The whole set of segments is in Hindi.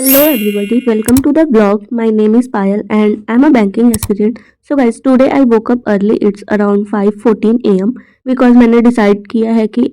Hello everybody, welcome to the vlog. My name is Payal and I'm a banking aspirant. So guys, today I woke up early. It's around 5:14 am because मैंने डिसाइड किया है कि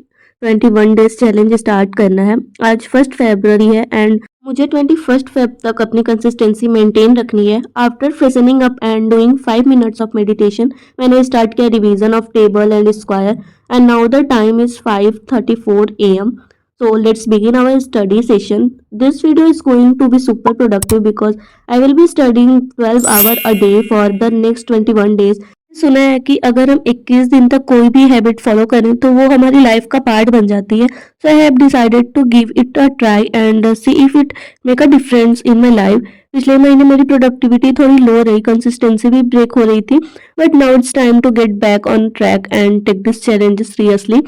21 डेज चैलेंज स्टार्ट करना है. आज 1 फरवरी है एंड मुझे 21 फेब तक अपनी कंसिस्टेंसी मेंटेन रखनी है. After freshening up and doing 5 minutes of meditation मैंने स्टार्ट किया revision of table and square and now the time is 5:34 am. So let's begin our study session. This video is going to be super productive because I will be studying 12 hours a day for the next 21 days. सुना है कि अगर हम 21 दिन तक कोई भी हैबिट फॉलो करें तो वो हमारी लाइफ का पार्ट बन जाती है. So I have decided to give it a try and see if it make a difference in my life. पिछले महीने मेरी प्रोडक्टिविटी थोड़ी लो रही, कंसिस्टेंसी भी ब्रेक हो रही थी, but now it's time to get back on track and take this challenge seriously.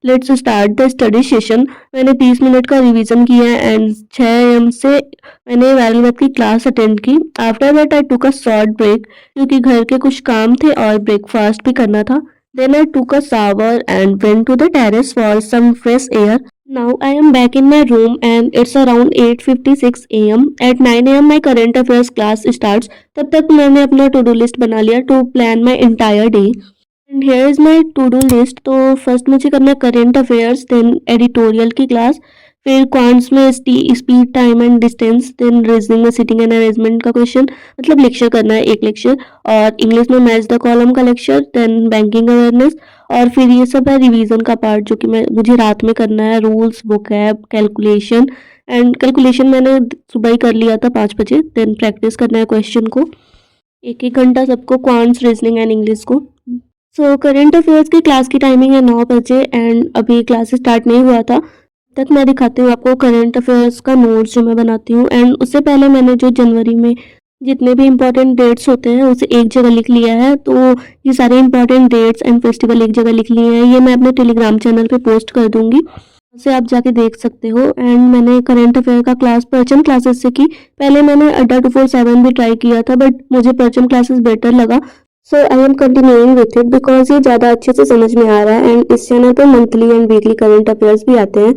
Let's start the study session. मैंने 30 मिनट का रिवीजन किया है एंड 6 am से मैंने वैल्यू मैथ की क्लास अटेंड की. After that I took a short break क्योंकि घर के कुछ काम थे और ब्रेकफास्ट भी करना था. Then I took a shower and went to the terrace for some fresh air. Now I am back in my room and it's around 8:56 am. At 9 am my current affairs class starts. तब तक मैंने अपना टू डू लिस्ट बना लिया to plan my entire day. And here is my to do list. तो फर्स्ट मुझे करना है करेंट अफेयर्स, देन एडिटोरियल की क्लास, फिर क्वांट्स में speed time and distance, then reasoning में सिटिंग एंड अरेंजमेंट का क्वेश्चन, मतलब लेक्चर करना है एक लेक्चर, और इंग्लिश में मैच द कॉलम का लेक्चर, देन बैंकिंग अवेयरनेस, और फिर ये सब है रिवीजन का पार्ट जो कि मुझे रात में करना है. Rules, vocab, calculation, and calculation मैंने सुबह ही कर लिया था 5 बजे. देन प्रैक्टिस करना है क्वेश्चन को, एक एक घंटा सबको, क्वांट्स, रीजनिंग एंड इंग्लिश को. सो करेंट अफेयर्स की क्लास की टाइमिंग है 9 बजे एंड अभी क्लास स्टार्ट नहीं हुआ था. तक मैं दिखाती हूँ आपको करेंट अफेयर्स का नोट्स जो मैं बनाती हूँ. एंड उससे पहले मैंने जो जनवरी में जितने भी इम्पोर्टेंट डेट्स होते हैं उसे एक जगह लिख लिया है. तो ये सारे इम्पोर्टेंट डेट्स एंड फेस्टिवल एक जगह लिख लिए हैं. ये मैं अपने टेलीग्राम चैनल पे पोस्ट कर दूंगी, उसे आप जाके देख सकते हो. एंड मैंने करेंट अफेयर का क्लास परचम क्लासेस से की. पहले मैंने अड्डा 247 भी ट्राई किया था बट मुझे परचम क्लासेस बेटर लगा. So I am continuing with it because ये ज़्यादा अच्छे से समझ में आ रहा है एंड इस चैनल पे monthly and weekly current affairs भी आते हैं.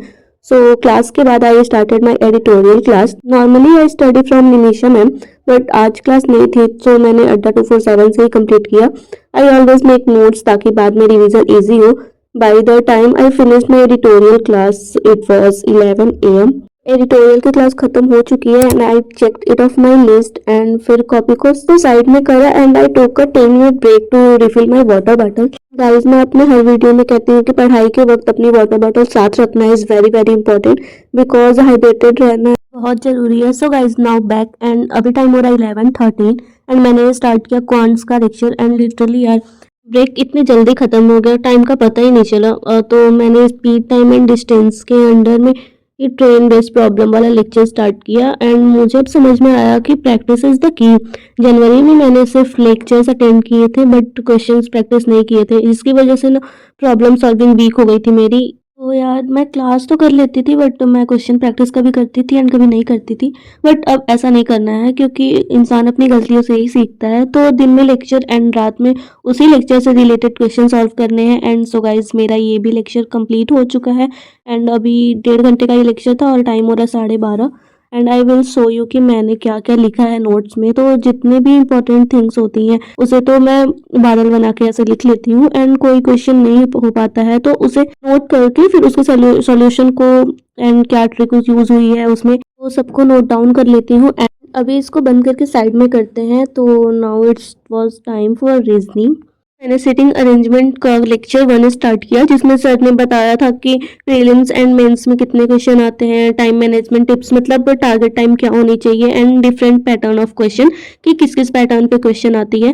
सो क्लास के बाद I started my editorial class. Normally I study from Nimisha ma'am but आज क्लास नहीं थी सो मैंने अड्डा 247 से ही कंप्लीट किया. आई ऑलवेज मेक नोट्स ताकि बाद में रिविजन ईजी हो. By the time I finished my editorial class it was 11 am. Editorial की क्लास खत्म हो चुकी है and I checked it off my list and फिर कॉपी को तो साइड में करा and I took a 10 minute break to refill my water bottle. Guys, मैं अपने हर वीडियो में कहती हूँ कि पढ़ाई के वक्त अपनी वाटर बॉटल साथ रखना is very very important because hydrated रहना बहुत जरूरी है. So guys, now back and अभी टाइम हो रहा है 11:13 एंड मैंने स्टार्ट किया क्वांट्स का लेक्चर. एंड लिटरली यार ब्रेक इतनी जल्दी खत्म हो गया, टाइम का पता ही नहीं चला. तो मैंने स्पीड टाइम एंड डिस्टेंस के अंडर में ये ट्रेन बेस्ड प्रॉब्लम वाला लेक्चर स्टार्ट किया एंड मुझे अब समझ में आया कि प्रैक्टिस इज द की. जनवरी में मैंने सिर्फ लेक्चर्स अटेंड किए थे बट क्वेश्चंस प्रैक्टिस नहीं किए थे, जिसकी वजह से ना प्रॉब्लम सॉल्विंग वीक हो गई थी मेरी. तो यार मैं क्लास तो कर लेती थी बट मैं क्वेश्चन प्रैक्टिस कभी करती थी एंड कभी नहीं करती थी. बट अब ऐसा नहीं करना है क्योंकि इंसान अपनी गलतियों से ही सीखता है. तो दिन में लेक्चर एंड रात में उसी लेक्चर से रिलेटेड क्वेश्चन सॉल्व करने हैं. एंड सो गाइज, मेरा ये भी लेक्चर कंप्लीट हो चुका है एंड अभी 1.5 घंटे का ये लेक्चर था और टाइम हो रहा है 12:30. And I will show you कि मैंने क्या क्या लिखा है नोट्स में. तो जितने भी इंपॉर्टेंट थिंग्स होती हैं उसे तो मैं बादल बना के ऐसे लिख लेती हूँ एंड कोई क्वेश्चन नहीं हो पाता है तो उसे नोट करके फिर उसके सॉल्यूशन को एंड क्या ट्रिक यूज हुई है उसमें वो सबको नोट डाउन कर लेती हूँ. एंड अभी इसको बंद करके साइड में करते हैं. तो now it's was time for reasoning. मैंने सिटिंग अरेंजमेंट का लेक्चर 1 स्टार्ट किया जिसमें सर ने बताया था कि प्रीलिम्स एंड मेंस में कितने क्वेश्चन आते हैं, टाइम मैनेजमेंट टिप्स, मतलब टारगेट टाइम क्या होनी चाहिए, and different pattern of question कि किस किस पैटर्न पे क्वेश्चन आती है.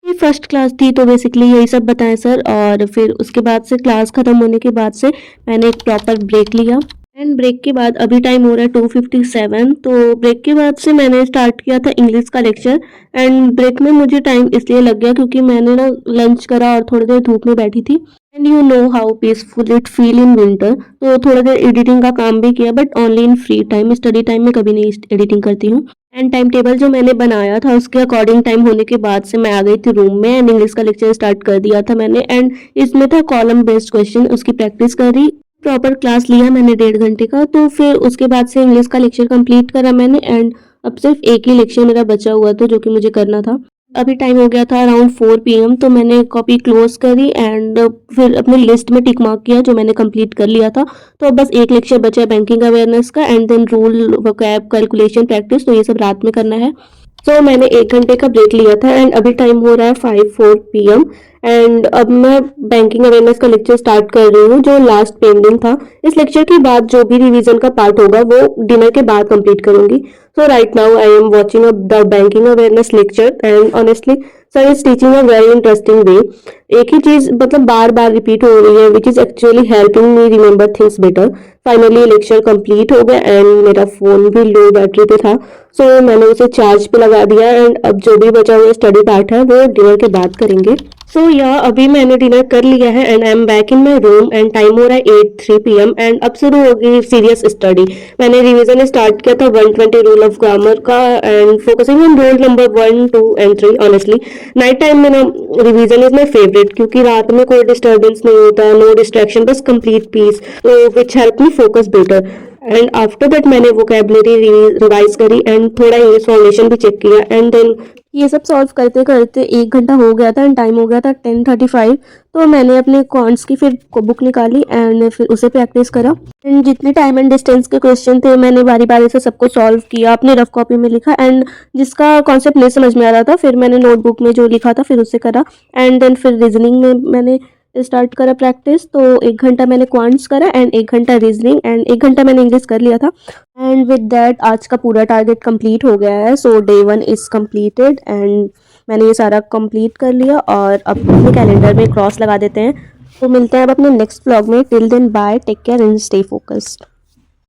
ये फर्स्ट क्लास थी तो बेसिकली यही सब बताएं सर. और फिर उसके बाद से क्लास खत्म होने के बाद से मैंने एक प्रॉपर ब्रेक लिया एंड ब्रेक के बाद अभी टाइम हो रहा है 2:57. तो ब्रेक के बाद से मैंने स्टार्ट किया था इंग्लिश का लेक्चर. एंड ब्रेक में मुझे टाइम इसलिए लग गया क्योंकि मैंने ना लंच करा और थोड़ी देर धूप में बैठी थी. And you know how peaceful it feel in winter. तो थोड़ी देर एडिटिंग का काम भी किया but only in free time. Study time में कभी नहीं एडिटिंग करती हूँ. एंड टाइम टेबल जो मैंने बनाया था उसके अकॉर्डिंग टाइम होने के बाद से मैं आ गई थी रूम में एंड इंग्लिश का लेक्चर स्टार्ट कर दिया था मैंने. एंड इसमें था कॉलम बेस्ड क्वेश्चन, उसकी प्रैक्टिस करी. प्रॉपर क्लास लिया मैंने 1.5 घंटे का, तो फिर उसके बाद से इंग्लिश का लेक्चर कंप्लीट करा मैंने एंड अब सिर्फ एक ही लेक्चर मेरा बचा हुआ था जो कि मुझे करना था। अभी टाइम हो गया था अराउंड 4 PM, तो मैंने कॉपी क्लोज करी एंड फिर अपनी लिस्ट में टिक मार्क किया जो मैंने कंप्लीट कर लिया था। तो अब बस एक लेक्चर बचा है बैंकिंग अवेयरनेस का and then rule vocab calculation practice, तो ये सब रात में करना है। तो मैंने 1 घंटे का ब्रेक लिया था एंड अभी टाइम हो रहा है 5:04 PM एंड अब मैं बैंकिंग अवेयरनेस का लेक्चर स्टार्ट कर रही हूँ जो लास्ट पेंडिंग था। इस लेक्चर के बाद जो भी रिवीजन का पार्ट होगा वो डिनर के बाद कंप्लीट करूंगी। So right now I am watching the banking awareness lecture and honestly sir is teaching a very interesting way. एक ही चीज मतलब बार बार रिपीट हो रही है which is actually helping me remember things better. Finally lecture complete हो गया एंड मेरा फोन भी लो बैटरी पे था, सो मैंने उसे चार्ज पे लगा दिया एंड अब जो भी बचा हुआ स्टडी पार्ट है वो डिनर के बाद करेंगे। सो या अभी मैंने डिनर कर लिया है and I am back in my room and time हो रहा है 8:03 PM एंड अब शुरू होगी सीरियस स्टडी। मैंने रिवीजन स्टार्ट किया था 120 रूल ऑफ ग्रामर का and focusing on rule number 1, 2 and 3। Honestly night time में ना रिवीजन इज माई फेवरेट क्योंकि रात में कोई डिस्टर्बेंस नहीं होता, नो डिस्ट्रैक्शन, बस complete peace, which help me focus better. And after that मैंने वोकेबलरी रिवाइज करी एंड थोड़ा इंग्लिश फाउंडेशन भी चेक किया एंड देन ये सब सॉल्व करते करते 1 घंटा हो गया था एंड टाइम हो गया था 10:35। तो मैंने अपने कॉन्ट्स की फिर बुक निकाली एंड फिर उसे प्रैक्टिस करा एंड जितने टाइम एंड डिस्टेंस के क्वेश्चन थे मैंने बारी बारी से सबको सॉल्व किया, अपने रफ कॉपी में लिखा एंड जिसका कॉन्सेप्ट नहीं समझ में आ रहा था फिर मैंने नोटबुक में जो लिखा था फिर उससे करा एंड देन फिर रीजनिंग में मैंने स्टार्ट करा प्रैक्टिस। तो 1 घंटा मैंने क्वांट्स करा एंड 1 घंटा रीजनिंग एंड 1 घंटा मैंने इंग्लिश कर लिया था एंड विद दैट आज का पूरा टारगेट कंप्लीट हो गया है। सो डे 1 इज कंप्लीटेड एंड मैंने ये सारा कंप्लीट कर लिया और अब अपने कैलेंडर में क्रॉस लगा देते हैं। तो मिलते हैं अब अपने नेक्स्ट व्लॉग में। Till then bye, take care and stay focused.